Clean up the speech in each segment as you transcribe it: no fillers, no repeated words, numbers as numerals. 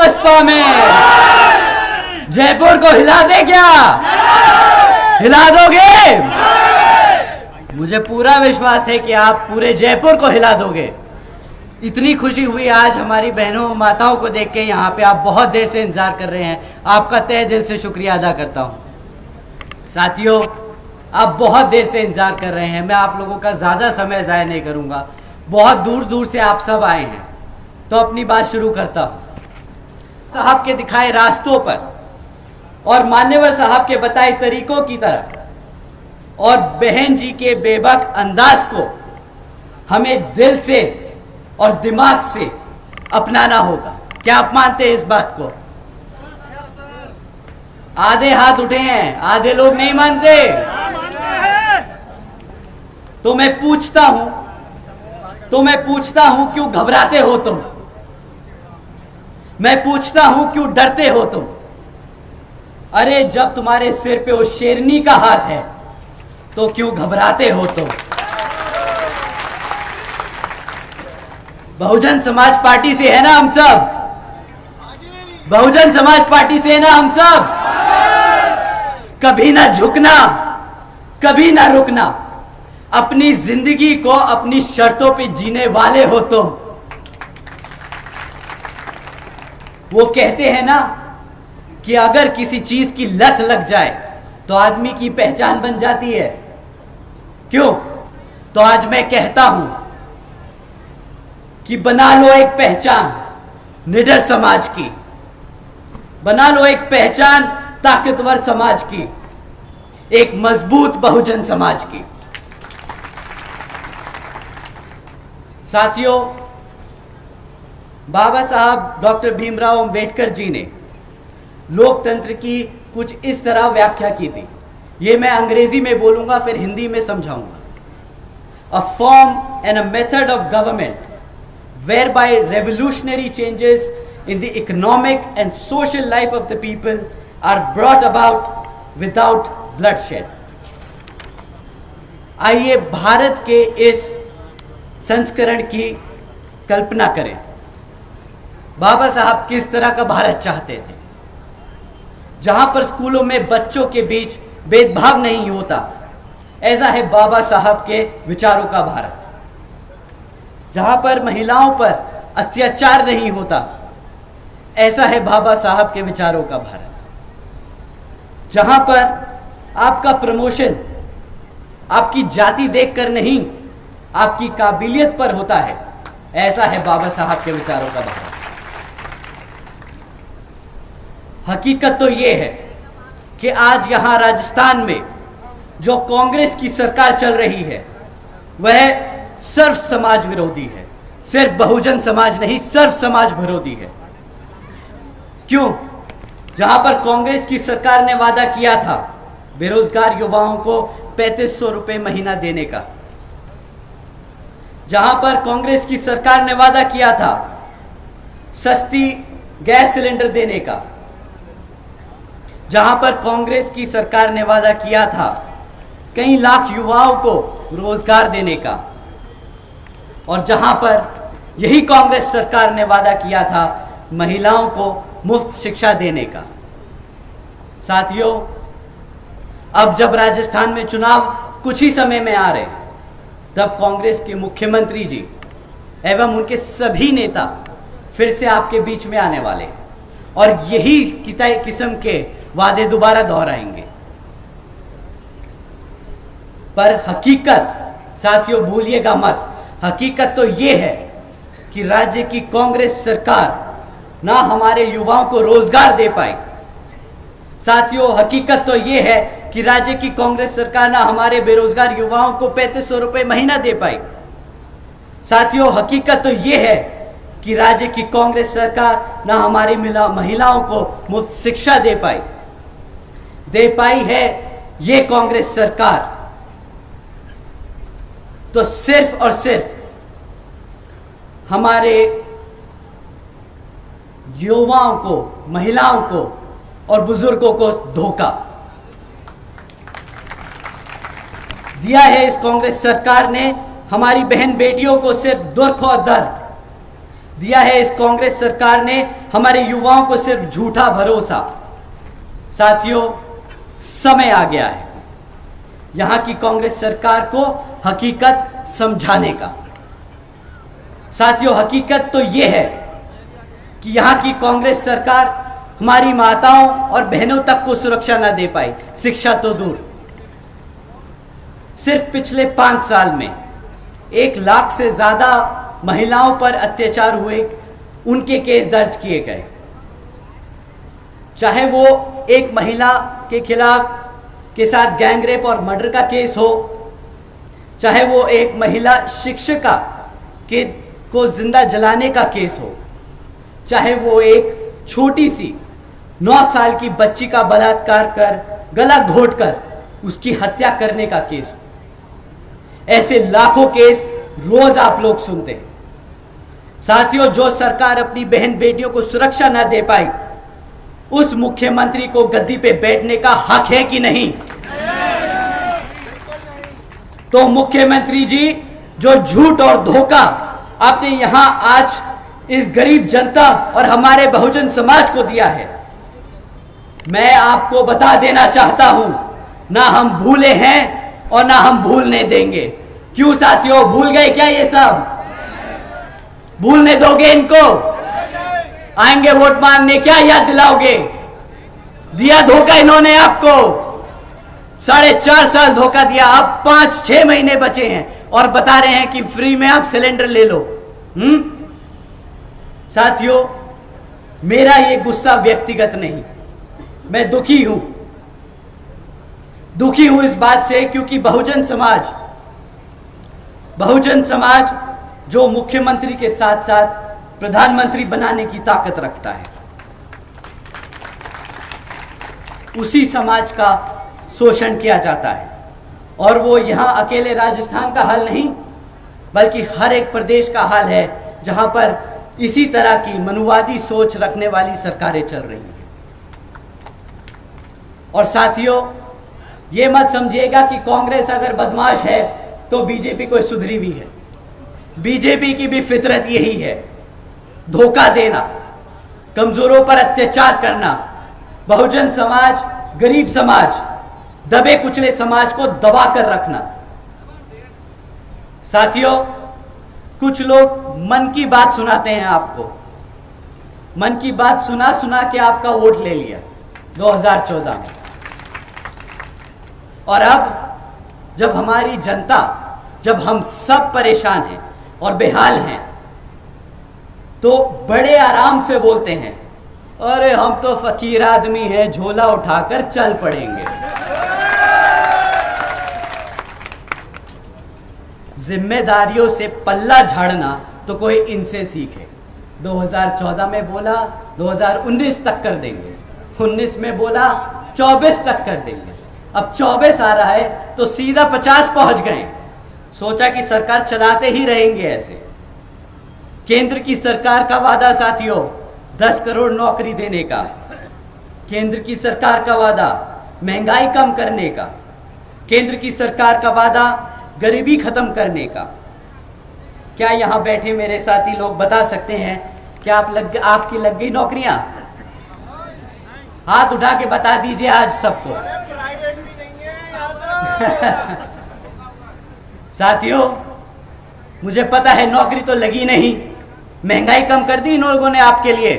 बसपा में? जयपुर को हिला दे क्या? हिला दोगे? मुझे पूरा विश्वास है कि आप पूरे जयपुर को हिला दोगे। इतनी खुशी हुई आज हमारी बहनों माताओं को देख के। यहाँ पे आप बहुत देर से इंतजार कर रहे हैं, आपका तहे दिल से शुक्रिया अदा करता हूँ। साथियों, आप बहुत देर से इंतजार कर रहे हैं, मैं आप लोगों का ज़्यादा समय ज़ाया नहीं करूँगा। बहुत दूर दूर से आप सब आए हैं, तो अपनी बात शुरू करता हूँ। साहब के दिखाए रास्तों पर और मान्यवर साहब के बताए तरीकों की तरह और बहन जी के बेबाक अंदाज को हमें दिल से और दिमाग से अपनाना होगा। क्या आप मानते हैं इस बात को? आधे हाथ उठे हैं, आधे लोग नहीं मानते। तो मैं पूछता हूं क्यों घबराते हो तुम? मैं पूछता हूं क्यों डरते हो तुम? अरे जब तुम्हारे सिर पे उस शेरनी का हाथ है तो क्यों घबराते हो तुम? बहुजन समाज पार्टी से है ना हम सब? बहुजन समाज पार्टी से है ना हम सब? कभी ना झुकना, कभी ना रुकना, अपनी जिंदगी को अपनी शर्तों पे जीने वाले हो तुम। वो कहते हैं ना कि अगर किसी चीज की लत लग जाए तो आदमी की पहचान बन जाती है। क्यों? तो आज मैं कहता हूं कि बना लो एक पहचान निडर समाज की, बना लो एक पहचान ताकतवर समाज की, एक मजबूत बहुजन समाज की। साथियों, बाबा साहब डॉक्टर भीमराव अंबेडकर जी ने लोकतंत्र की कुछ इस तरह व्याख्या की थी। ये मैं अंग्रेजी में बोलूंगा, फिर हिंदी में समझाऊंगा। A form and a method of government whereby revolutionary changes in the economic and social life of the people are brought about without bloodshed। आइए भारत के इस संस्करण की कल्पना करें। बाबा साहब किस तरह का भारत चाहते थे, जहां पर स्कूलों में बच्चों के बीच भेदभाव नहीं होता। ऐसा है बाबा साहब के विचारों का भारत। जहां पर महिलाओं पर अत्याचार नहीं होता, ऐसा है बाबा साहब के विचारों का भारत। जहां पर आपका प्रमोशन आपकी जाति देखकर नहीं, आपकी काबिलियत पर होता है, ऐसा है बाबा साहब के विचारों का भारत। हकीकत तो यह है कि आज यहां राजस्थान में जो कांग्रेस की सरकार चल रही है वह सर्व समाज विरोधी है। सिर्फ बहुजन समाज नहीं, सर्व समाज विरोधी है। क्यों? जहां पर कांग्रेस की सरकार ने वादा किया था बेरोजगार युवाओं को 3500 रुपए महीना देने का, जहां पर कांग्रेस की सरकार ने वादा किया था सस्ती गैस सिलेंडर देने का, जहां पर कांग्रेस की सरकार ने वादा किया था कई लाख युवाओं को रोजगार देने का, और जहां पर यही कांग्रेस सरकार ने वादा किया था महिलाओं को मुफ्त शिक्षा देने का। साथियों, अब जब राजस्थान में चुनाव कुछ ही समय में आ रहे हैं, तब कांग्रेस के मुख्यमंत्री जी एवं उनके सभी नेता फिर से आपके बीच में आने वाले हैं और यही किस्म के वादे दोबारा दोहराएंगे। पर हकीकत, साथियों भूलिएगा मत, हकीकत तो ये है कि राज्य की कांग्रेस सरकार ना हमारे युवाओं को रोजगार दे पाई। साथियों, हकीकत तो ये है कि राज्य की कांग्रेस सरकार ना हमारे बेरोजगार युवाओं को 3500 रुपए महीना दे पाई। साथियों, हकीकत तो ये है कि राज्य की कांग्रेस सरकार ना हमारी महिलाओं को मुफ्त शिक्षा दे पाई है ये कांग्रेस सरकार तो सिर्फ और सिर्फ हमारे युवाओं को, महिलाओं को और बुजुर्गों को धोखा दिया है। इस कांग्रेस सरकार ने हमारी बहन बेटियों को सिर्फ दुख और दर्द, दिया है इस कांग्रेस सरकार ने हमारे युवाओं को सिर्फ झूठा भरोसा। साथियों, समय आ गया है यहां की कांग्रेस सरकार को हकीकत समझाने का। साथियों, हकीकत तो यह है कि यहां की कांग्रेस सरकार हमारी माताओं और बहनों तक को सुरक्षा न दे पाई, शिक्षा तो दूर। सिर्फ पिछले 5 साल में 1 लाख से ज्यादा महिलाओं पर अत्याचार हुए, उनके केस दर्ज किए गए। चाहे वो एक महिला के खिलाफ के साथ गैंगरेप और मर्डर का केस हो, चाहे वो एक महिला शिक्षिका को जिंदा जलाने का केस हो, चाहे वो एक छोटी सी 9 साल की बच्ची का बलात्कार कर गला घोटकर उसकी हत्या करने का केस हो। ऐसे लाखों केस रोज आप लोग सुनते हैं। साथियों, जो सरकार अपनी बहन बेटियों को सुरक्षा न दे पाई, उस मुख्यमंत्री को गद्दी पे बैठने का हक है कि नहीं? तो मुख्यमंत्री जी, जो झूठ और धोखा आपने यहां आज इस गरीब जनता और हमारे बहुजन समाज को दिया है, मैं आपको बता देना चाहता हूं, ना हम भूले हैं और ना हम भूलने देंगे। क्यों साथियों, भूल गए क्या ये सब? भूलने दोगे इनको? आएंगे वोट मांगने, क्या याद दिलाओगे? दिया धोखा इन्होंने आपको, 4.5 साल धोखा दिया। अब 5-6 महीने बचे हैं और बता रहे हैं कि फ्री में आप सिलेंडर ले लो। साथियों, मेरा ये गुस्सा व्यक्तिगत नहीं, मैं दुखी हूं इस बात से, क्योंकि बहुजन समाज जो मुख्यमंत्री के साथ साथ प्रधानमंत्री बनाने की ताकत रखता है, उसी समाज का शोषण किया जाता है। और वो यहां अकेले राजस्थान का हाल नहीं, बल्कि हर एक प्रदेश का हाल है जहां पर इसी तरह की मनुवादी सोच रखने वाली सरकारें चल रही हैं। और साथियों, ये मत समझिएगा कि कांग्रेस अगर बदमाश है तो बीजेपी कोई सुधरी हुई है। बीजेपी की भी फितरत यही है, धोखा देना, कमजोरों पर अत्याचार करना, बहुजन समाज, गरीब समाज, दबे कुचले समाज को दबा कर रखना। साथियों, कुछ लोग मन की बात सुनाते हैं आपको, मन की बात सुना सुना के आपका वोट ले लिया 2014 में। और अब जब हमारी जनता, जब हम सब परेशान हैं और बेहाल हैं, तो बड़े आराम से बोलते हैं, अरे हम तो फकीर आदमी हैं, झोला उठाकर चल पड़ेंगे। जिम्मेदारियों से पल्ला झाड़ना तो कोई इनसे सीखे। 2014 में बोला 2019 तक कर देंगे, 19 में बोला 24 तक कर देंगे, अब 24 आ रहा है तो सीधा 50 पहुंच गए। सोचा कि सरकार चलाते ही रहेंगे ऐसे। केंद्र की सरकार का वादा साथियों, 10 करोड़ नौकरी देने का, केंद्र की सरकार का वादा महंगाई कम करने का, केंद्र की सरकार का वादा गरीबी खत्म करने का। क्या यहां बैठे मेरे साथी लोग बता सकते हैं क्या आपकी लग गई नौकरियां? हाथ उठा के बता दीजिए आज सबको। साथियों, मुझे पता है नौकरी तो लगी नहीं। महंगाई कम कर दी इन लोगों ने आपके लिए?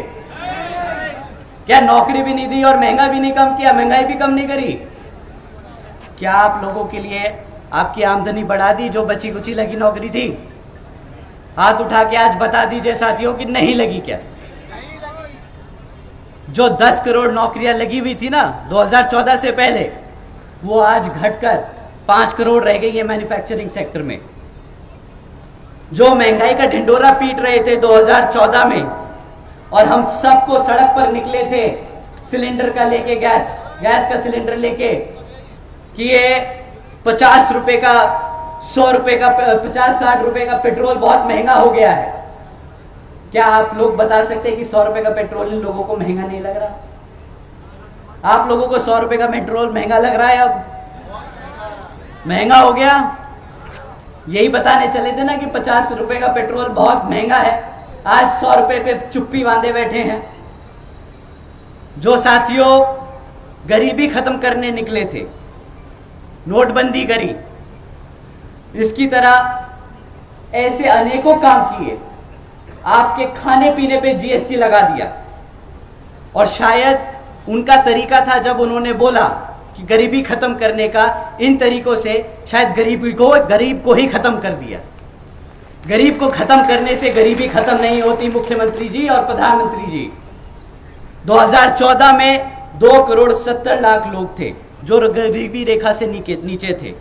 क्या नौकरी भी नहीं दी और महंगा भी नहीं कम किया, महंगाई भी कम नहीं करी? क्या आप लोगों के लिए आपकी आमदनी बढ़ा दी जो बची कुची लगी नौकरी थी? हाथ उठा के आज बता दीजिए साथियों कि नहीं लगी क्या? जो 10 करोड़ नौकरियां लगी हुई थी ना 2014 से पहले, वो आज घटकर 5 करोड़ रह गई है मैन्युफैक्चरिंग सेक्टर में। जो महंगाई का ढिंडोरा पीट रहे थे 2014 में, और हम सबको सड़क पर निकले थे सिलेंडर का लेके, गैस का सिलेंडर लेके, कि ये 50 रुपए का, 100 रुपए का, 50-60 रुपए का पेट्रोल बहुत महंगा हो गया है। क्या आप लोग बता सकते हैं कि 100 रुपए का पेट्रोल इन लोगों को महंगा नहीं लग रहा? आप लोगों को 100 रुपए का पेट्रोल महंगा लग रहा है? अब महंगा हो गया। यही बताने चले थे ना कि 50 रुपए का पेट्रोल बहुत महंगा है, आज 100 रुपए पे चुप्पी बांधे बैठे हैं। जो साथियों गरीबी खत्म करने निकले थे, नोटबंदी करी, इसकी तरह ऐसे अनेकों काम किए। आपके खाने पीने पे जीएसटी लगा दिया, और शायद उनका तरीका था जब उन्होंने बोला कि गरीबी खत्म करने का, इन तरीकों से शायद गरीब को ही खत्म कर दिया। गरीब को खत्म करने से गरीबी खत्म नहीं होती मुख्यमंत्री जी और प्रधानमंत्री जी। 2014 में 2,70,00,000 लोग थे जो गरीबी रेखा से नीचे थे।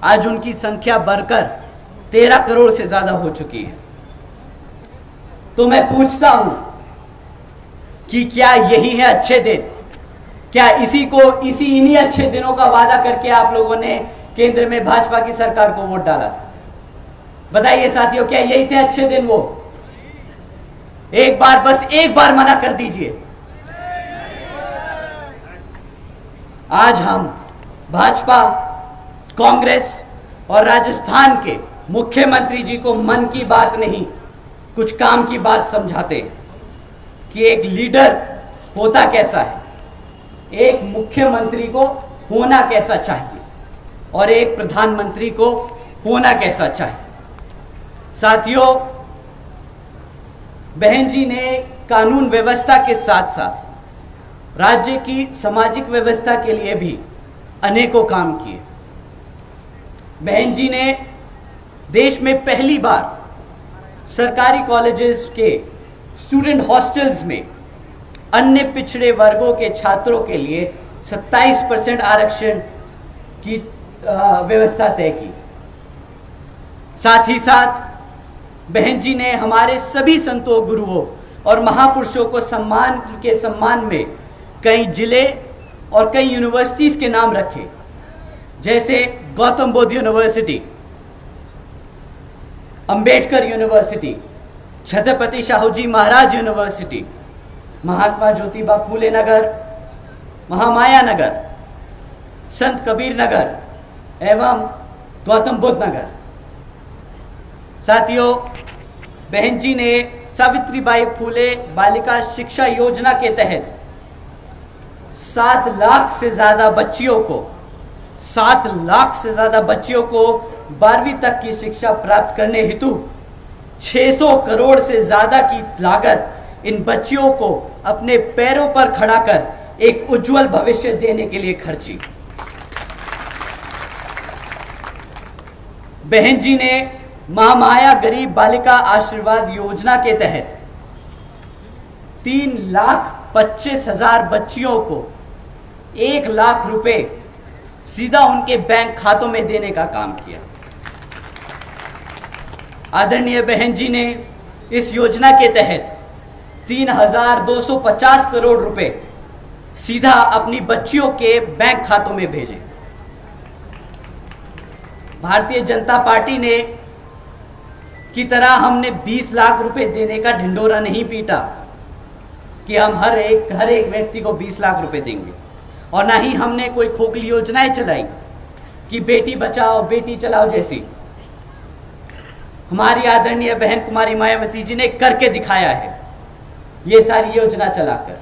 आज उनकी संख्या बढ़कर 13 करोड़ से ज्यादा हो चुकी है। तो मैं पूछता हूं कि क्या यही है अच्छे दिन? क्या इन्हीं अच्छे दिनों का वादा करके आप लोगों ने केंद्र में भाजपा की सरकार को वोट डाला था? बताइए साथियों, क्या यही थे अच्छे दिन? वो बस एक बार मना कर दीजिए। आज हम भाजपा, कांग्रेस और राजस्थान के मुख्यमंत्री जी को मन की बात नहीं, कुछ काम की बात समझाते कि एक लीडर होता कैसा है, एक मुख्यमंत्री को होना कैसा चाहिए और एक प्रधानमंत्री को होना कैसा चाहिए। साथियों, बहन जी ने कानून व्यवस्था के साथ साथ राज्य की सामाजिक व्यवस्था के लिए भी अनेकों काम किए। बहन जी ने देश में पहली बार सरकारी कॉलेजेस के स्टूडेंट हॉस्टल्स में अन्य पिछड़े वर्गों के छात्रों के लिए 27% आरक्षण की व्यवस्था तय की। साथ ही साथ बहन जी ने हमारे सभी संतों, गुरुओं और महापुरुषों को सम्मान में कई जिले और कई यूनिवर्सिटीज के नाम रखे, जैसे Gautam Buddha university, Ambedkar university, Chhatrapati Shahuji Maharaj university, Mahatma Jyotiba Phule नगर, महामाया नगर, संत कबीर नगर एवं गौतम बुद्ध नगर। साथियों, बहन जी ने सावित्रीबाई फूले बालिका शिक्षा योजना के तहत 7 लाख से ज्यादा बच्चियों को 12वीं तक की शिक्षा प्राप्त करने हेतु 600 करोड़ से ज्यादा की लागत इन बच्चियों को अपने पैरों पर खड़ा कर एक उज्जवल भविष्य देने के लिए खर्ची। बहन जी ने महामाया गरीब बालिका आशीर्वाद योजना के तहत 3,25,000 बच्चियों को 1 लाख रुपए सीधा उनके बैंक खातों में देने का काम किया। आदरणीय बहन जी ने इस योजना के तहत 3,250 करोड़ रुपए सीधा अपनी बच्चियों के बैंक खातों में भेजे। भारतीय जनता पार्टी ने की तरह हमने 20 लाख रुपए देने का ढिंढोरा नहीं पीटा कि हम हर एक व्यक्ति को 20 लाख रुपए देंगे, और ना ही हमने कोई खोखली योजनाएं चलाई कि बेटी बचाओ बेटी चलाओ जैसी। हमारी आदरणीय बहन कुमारी मायावती जी ने करके दिखाया है ये सारी योजना चलाकर।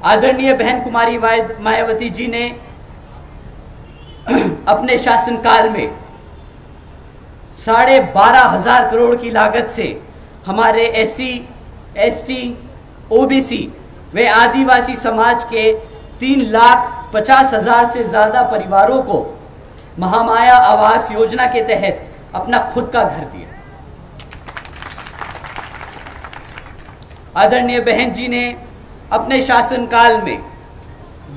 आदरणीय बहन कुमारी मायावती जी ने अपने शासनकाल में 12,500 करोड़ की लागत से हमारे SC, ST, OBC व आदिवासी समाज के 3,50,000 से ज्यादा परिवारों को महामाया आवास योजना के तहत अपना खुद का घर दिया। आदरणीय बहन जी ने अपने शासनकाल में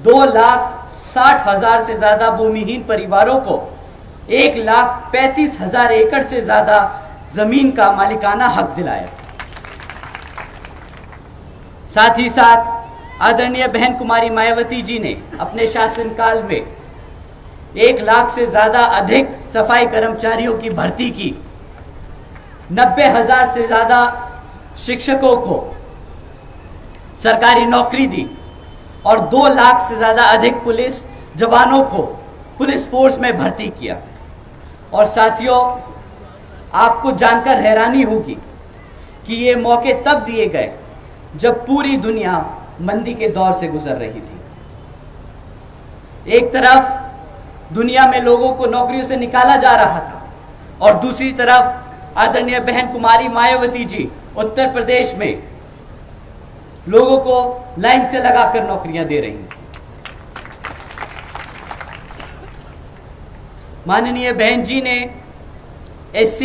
2,60,000 से ज्यादा भूमिहीन परिवारों को 1,35,000 एकड़ से ज्यादा जमीन का मालिकाना हक दिलाया। साथ ही साथ आदरणीय बहन कुमारी मायावती जी ने अपने शासनकाल में 1 लाख से ज्यादा अधिक सफाई कर्मचारियों की भर्ती की, 90,000 से ज्यादा शिक्षकों को सरकारी नौकरी दी और 2 लाख से ज्यादा अधिक पुलिस जवानों को पुलिस फोर्स में भर्ती किया। और साथियों, आपको जानकर हैरानी होगी कि ये मौके तब दिए गए जब पूरी दुनिया मंदी के दौर से गुजर रही थी। एक तरफ दुनिया में लोगों को नौकरियों से निकाला जा रहा था और दूसरी तरफ आदरणीय बहन कुमारी मायावती जी उत्तर प्रदेश में लोगों को लाइन से लगाकर नौकरियां दे रही हैं। माननीय बहन जी ने SC,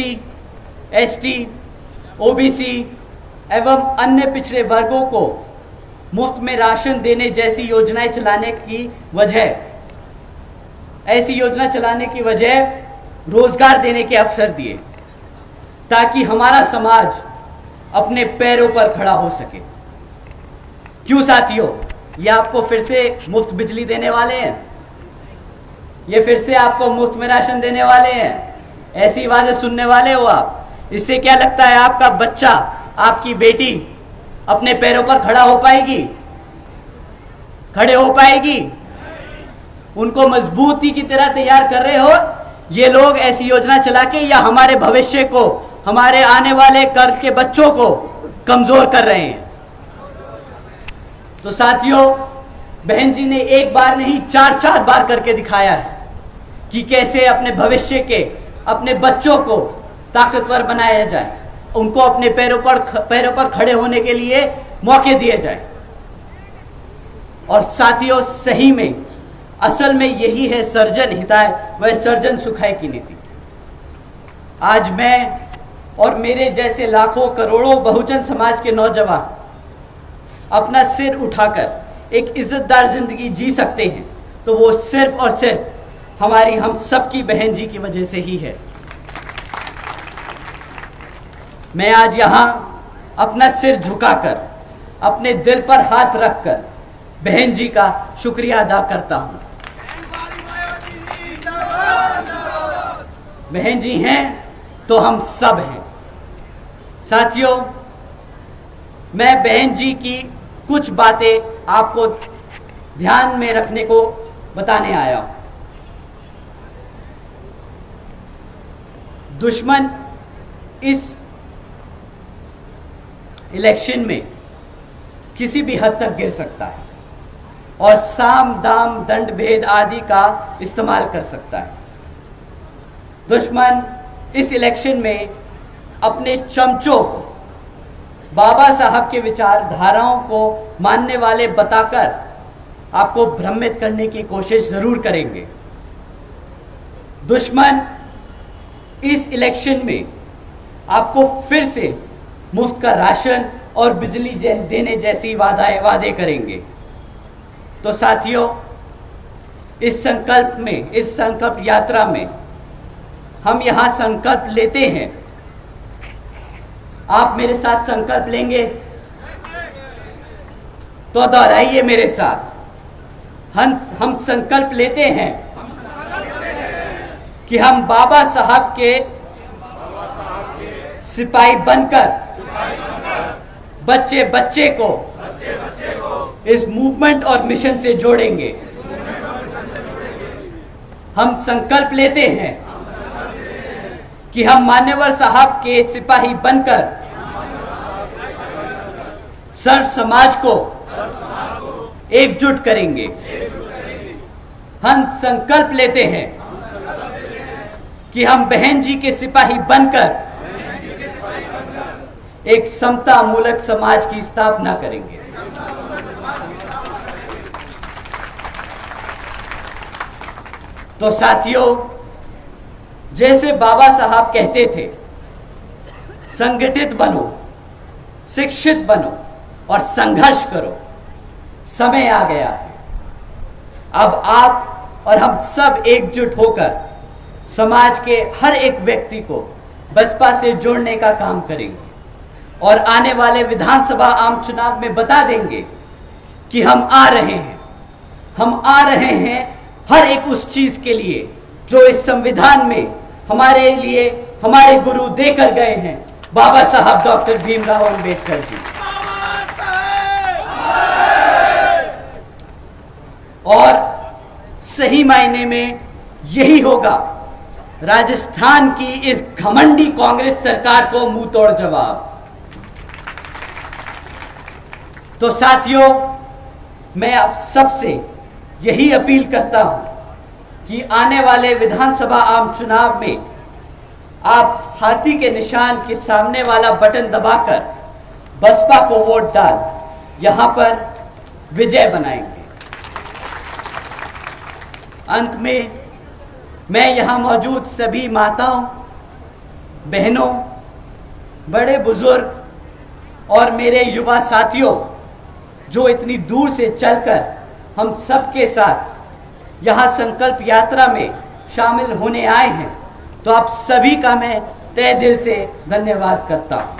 ST, OBC एवं अन्य पिछड़े वर्गों को मुफ्त में राशन देने जैसी योजनाएं चलाने की वजह रोजगार देने के अवसर दिए ताकि हमारा समाज अपने पैरों पर खड़ा हो सके। क्यों साथियों, ये आपको फिर से मुफ्त बिजली देने वाले हैं, ये फिर से आपको मुफ्त में राशन देने वाले हैं, ऐसी बातें सुनने वाले हो आप। इससे क्या लगता है आपका बच्चा, आपकी बेटी अपने पैरों पर खड़े हो पाएगी? उनको मजबूती की तरह तैयार कर रहे हो ये लोग ऐसी योजना चला के, या हमारे भविष्य को, हमारे आने वाले कल के बच्चों को कमजोर कर रहे हैं? तो साथियों, बहन जी ने एक बार नहीं 4 बार करके दिखाया है कि कैसे अपने भविष्य के, अपने बच्चों को ताकतवर बनाया जाए, उनको अपने पैरों पर खड़े होने के लिए मौके दिए जाए। और साथियों, सही में असल में यही है सर्जन हिताय व सर्जन सुखाय की नीति। आज मैं और मेरे जैसे लाखों करोड़ों बहुजन समाज के नौजवान अपना सिर उठाकर एक इज्जतदार जिंदगी जी सकते हैं तो वो सिर्फ और सिर्फ हमारी, हम सबकी बहन जी की वजह से ही है। मैं आज यहां अपना सिर झुकाकर, अपने दिल पर हाथ रखकर बहन जी का शुक्रिया अदा करता हूं। बहन जी हैं तो हम सब हैं। साथियों, मैं बहन जी की कुछ बातें आपको ध्यान में रखने को बताने आया हूं। दुश्मन इस इलेक्शन में किसी भी हद तक गिर सकता है और साम दाम दंड भेद आदि का इस्तेमाल कर सकता है। दुश्मन इस इलेक्शन में अपने चमचों को बाबा साहब के विचारधाराओं को मानने वाले बताकर आपको भ्रमित करने की कोशिश जरूर करेंगे। दुश्मन इस इलेक्शन में आपको फिर से मुफ्त का राशन और बिजली देने जैसी वादे करेंगे। तो साथियों, इस संकल्प यात्रा में हम यहां संकल्प लेते हैं। आप मेरे साथ संकल्प लेंगे तो दोहराइए मेरे साथ। हम संकल्प लेते हैं कि हम बाबा साहब के सिपाही बनकर बच्चे बच्चे को इस मूवमेंट और मिशन से जोड़ेंगे। हम संकल्प लेते हैं कि हम मान्यवर साहब के सिपाही बनकर सर्व समाज को एकजुट करेंगे। हम संकल्प लेते हैं कि हम बहन जी के सिपाही बनकर एक समता मूलक समाज की स्थापना करेंगे। तो साथियों, जैसे बाबा साहब कहते थे, संगठित बनो, शिक्षित बनो और संघर्ष करो। समय आ गया है। अब आप और हम सब एकजुट होकर समाज के हर एक व्यक्ति को बसपा से जोड़ने का काम करेंगे और आने वाले विधानसभा आम चुनाव में बता देंगे कि हम आ रहे हैं। हम आ रहे हैं हर एक उस चीज के लिए जो इस संविधान में हमारे लिए हमारे गुरु देकर गए हैं, बाबा साहब डॉक्टर भीमराव अंबेडकर जी। और सही मायने में यही होगा राजस्थान की इस घमंडी कांग्रेस सरकार को मुंह तोड़ जवाब। तो साथियों, मैं आप सबसे यही अपील करता हूं कि आने वाले विधानसभा आम चुनाव में आप हाथी के निशान के सामने वाला बटन दबाकर बसपा को वोट डाल यहां पर विजय बनाएंगे। अंत में मैं यहां मौजूद सभी माताओं, बहनों, बड़े बुजुर्ग और मेरे युवा साथियों जो इतनी दूर से चलकर हम सबके साथ यहां संकल्प यात्रा में शामिल होने आए हैं, तो आप सभी का मैं तहे दिल से धन्यवाद करता हूं।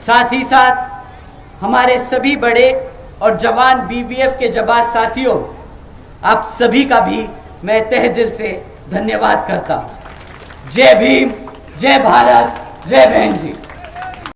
साथ ही साथ हमारे सभी बड़े और जवान बीवीएफ के जाबाज साथियों, आप सभी का भी मैं तहे दिल से धन्यवाद करता हूं। जय भीम, जय भारत, जय बहन जी।